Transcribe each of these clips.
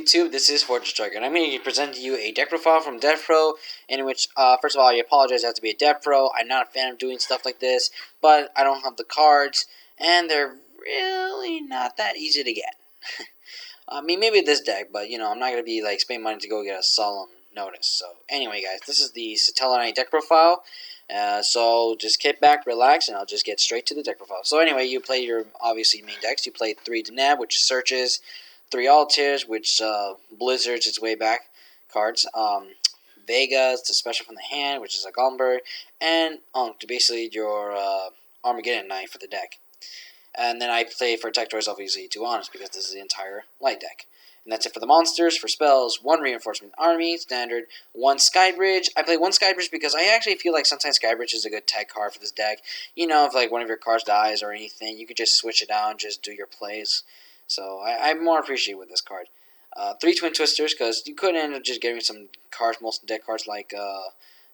YouTube? This is Fortress Striker, and I'm going to present to you a deck profile from DevPro, in which, first of all, I apologize I have to be a DevPro. I'm not a fan of doing stuff like this, but I don't have the cards, and they're really not that easy to get. I mean, maybe this deck, but, I'm not going to be, spending money to go get a solemn notice. So, anyway, guys, this is the Satellarknight deck profile. So just kick back, relax, and I'll just get straight to the deck profile. So anyway, you play your, obviously, main decks. You play 3 Deneb, which searches, 3 Altiers, which blizzards its way back cards. Vegas, the special from the hand, which is a Gomber, and to basically your Armageddon Knight for the deck. And then I play for Tech Toys, obviously, 2 Honors, because this is the entire light deck. And that's it for the monsters. For spells, 1 Reinforcement Army, standard, 1 Skybridge. I play 1 Skybridge because I actually feel like sometimes Skybridge is a good tech card for this deck. If one of your cards dies or anything, you could just switch it out and just do your plays. So I more appreciate with this card. 3 Twin Twisters, because you could end up just getting some cards, most deck cards like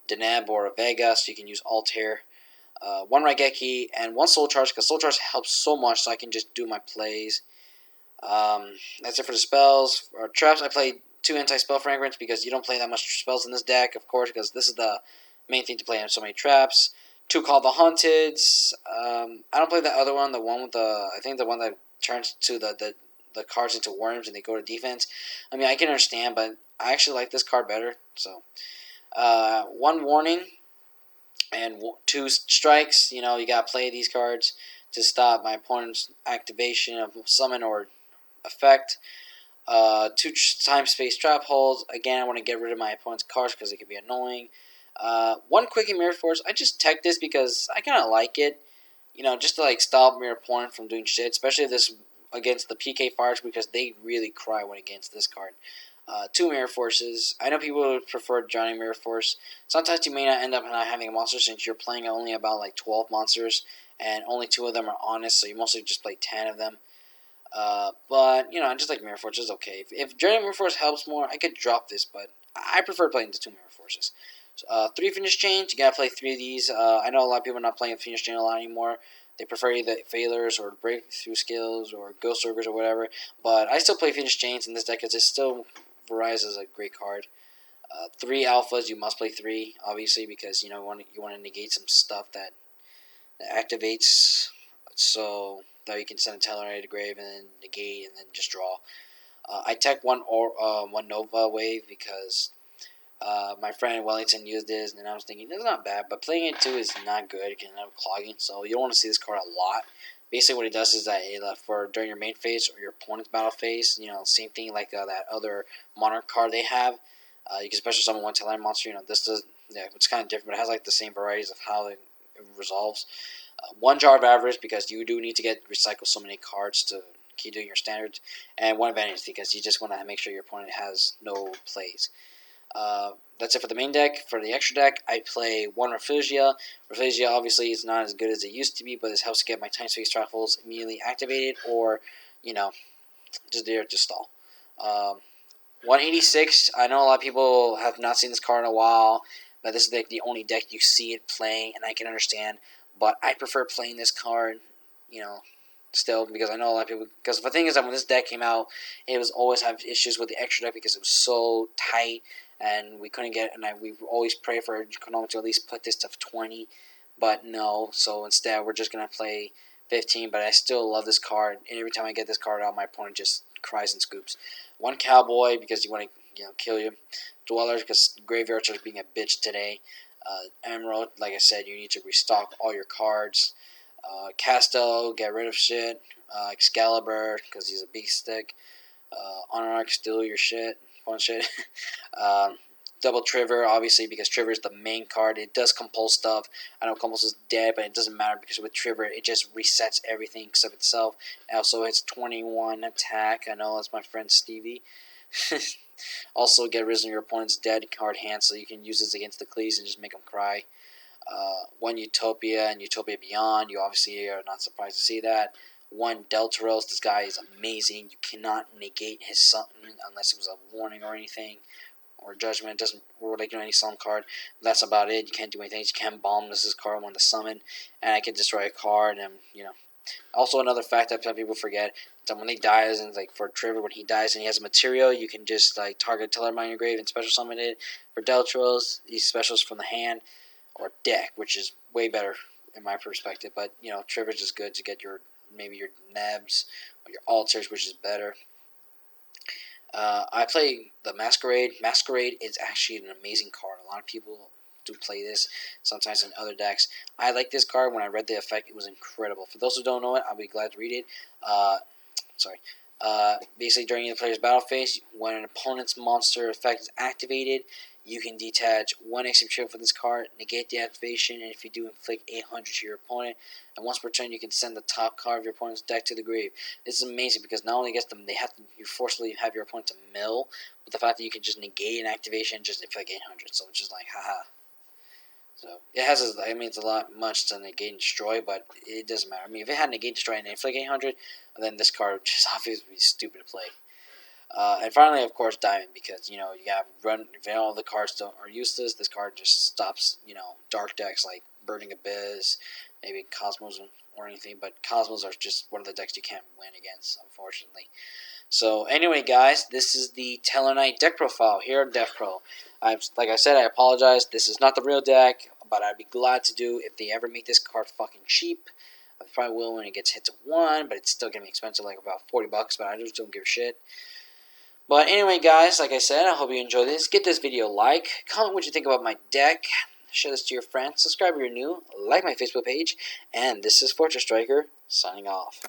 Deneb or a Vega, so you can use Altair. 1 Raigeki, and 1 Soul Charge, because Soul Charge helps so much, so I can just do my plays. That's it for the spells. Or traps, I play 2 Anti-Spell Fragrance, because you don't play that much spells in this deck, of course, because this is the main thing to play on so many traps. 2 Call the Hunted. I don't play the other one, the one with the, I think the one that turns to the cards into worms and they go to defense. I mean, I can understand, but I actually like this card better. So, 1 Warning and 2 Strikes. You gotta play these cards to stop my opponent's activation of summon or effect. 2 Time Space Trap Holes. Again, I want to get rid of my opponent's cards because it can be annoying. 1 Quick and Mirror Force. I just tech this because I kind of like it. Just to stop your opponent from doing shit, especially this against the PK Fires, because they really cry when against this card. 2 Mirror Forces. I know people would prefer Johnny Mirror Force. Sometimes you may not end up not having a monster since you're playing only about 12 monsters, and only 2 of them are honest, so you mostly just play 10 of them. But, I just like Mirror Force is okay. If Journey Mirror Force helps more, I could drop this, but I prefer playing the 2 Mirror Forces. 3 Finish Chains, you gotta play 3 of these. I know a lot of people are not playing Finish Chain a lot anymore. They prefer either Failures or Breakthrough Skills or Ghost Workers or whatever. But I still play Finish Chains in this deck because it still varies as a great card. 3 Alphas, you must play 3, obviously, because you want to negate some stuff that activates, so that you can send a Tellarknight to the grave and then negate and then just draw. I tech 1 Nova Wave because my friend Wellington used this, and I was thinking, it's not bad, but playing it too is not good. It can end up clogging, so you don't want to see this card a lot. Basically, what it does is that for during your main phase or your opponent's battle phase, same thing like that other Monarch card they have. You can special summon 1 Tellarknight monster. This does, it's kind of different, but it has the same varieties of how it resolves. 1 Jar of Avarice, because you do need to recycle so many cards to keep doing your standards, and 1 Vanity, because you just want to make sure your opponent has no plays. That's it for the main deck. For the extra deck, I play 1 Refugia. Refugia obviously is not as good as it used to be, but this helps get my Time Space Traffles immediately activated, or, just there to stall. 186, I know a lot of people have not seen this card in a while, but this is the only deck you see it playing, and I can understand, but I prefer playing this card, still, because I know a lot of people, because the thing is that when this deck came out, it was always have issues with the extra deck because it was so tight, and we couldn't get, and we always pray for Konami to at least put this to 20, but no, so instead we're just going to play 15, but I still love this card, and every time I get this card out, my opponent just cries and scoops. 1 Cowboy, because you want to kill you. Dwellers, because graveyards are being a bitch today. Emerald, like I said, you need to restock all your cards. Casto, get rid of shit. Excalibur, because he's a beast stick. Honorarch, steal your shit. Fun shit. Double Trigger, obviously, because Trigger is the main card. It does compulse stuff. I know Compulse is dead, but it doesn't matter because with Trigger, it just resets everything except itself. It also hits 21 attack. I know that's my friend Stevie. Also, get rid of your opponent's dead card hand so you can use this against the Cleese and just make them cry. 1 Utopia and Utopia Beyond. You obviously are not surprised to see that. 1 Deltaros. This guy is amazing. You cannot negate his summon unless it was a warning or anything. Or Judgment. It doesn't any summon card. That's about it. You can't do anything. You can't bomb this card when the summon. And I can destroy a card and, Also, another fact that some people forget, So when he dies, and like for Trevor, when he dies and he has a material, you can just like target Tellermine in your grave and special summon it. For Deltros, these specials from the hand or deck, which is way better in my perspective. But you know, Trevor's is good to get your maybe your Nebs or your altars, which is better. I play the Masquerade. Masquerade is actually an amazing card. A lot of people do play this sometimes in other decks. I like this card. When I read the effect, it was incredible. For those who don't know it, I'll be glad to read it. Sorry. Basically, during the player's battle phase, when an opponent's monster effect is activated, you can detach one extra for this card, negate the activation, and if you do, inflict 800 to your opponent. And once per turn, you can send the top card of your opponent's deck to the grave. This is amazing because not only gets them, they have to you forcefully have your opponent to mill, but the fact that you can just negate an activation just inflict 800. So it's just like haha. So it has, I mean, it's a lot much to negate and destroy, but it doesn't matter. I mean, if it had negate, destroy, and inflict 800, then this card would just obviously be stupid to play. And finally, of course, Diamond, because you know you have run. If all the cards are useless, this card just stops. You know, dark decks like Burning Abyss, maybe Cosmos or anything. But Cosmos are just one of the decks you can't win against, unfortunately. So anyway, guys, this is the Satellarknight deck profile here at DevPro. Like I said, I apologize. This is not the real deck, but I'd be glad to do if they ever make this card fucking cheap. I probably will when it gets hit to 1, but it's still gonna be expensive, like about $40. But I just don't give a shit. But anyway, guys, like I said, I hope you enjoyed this. Give this video a like. Comment what you think about my deck. Share this to your friends. Subscribe if you're new. Like my Facebook page. And this is Fortress Striker, signing off.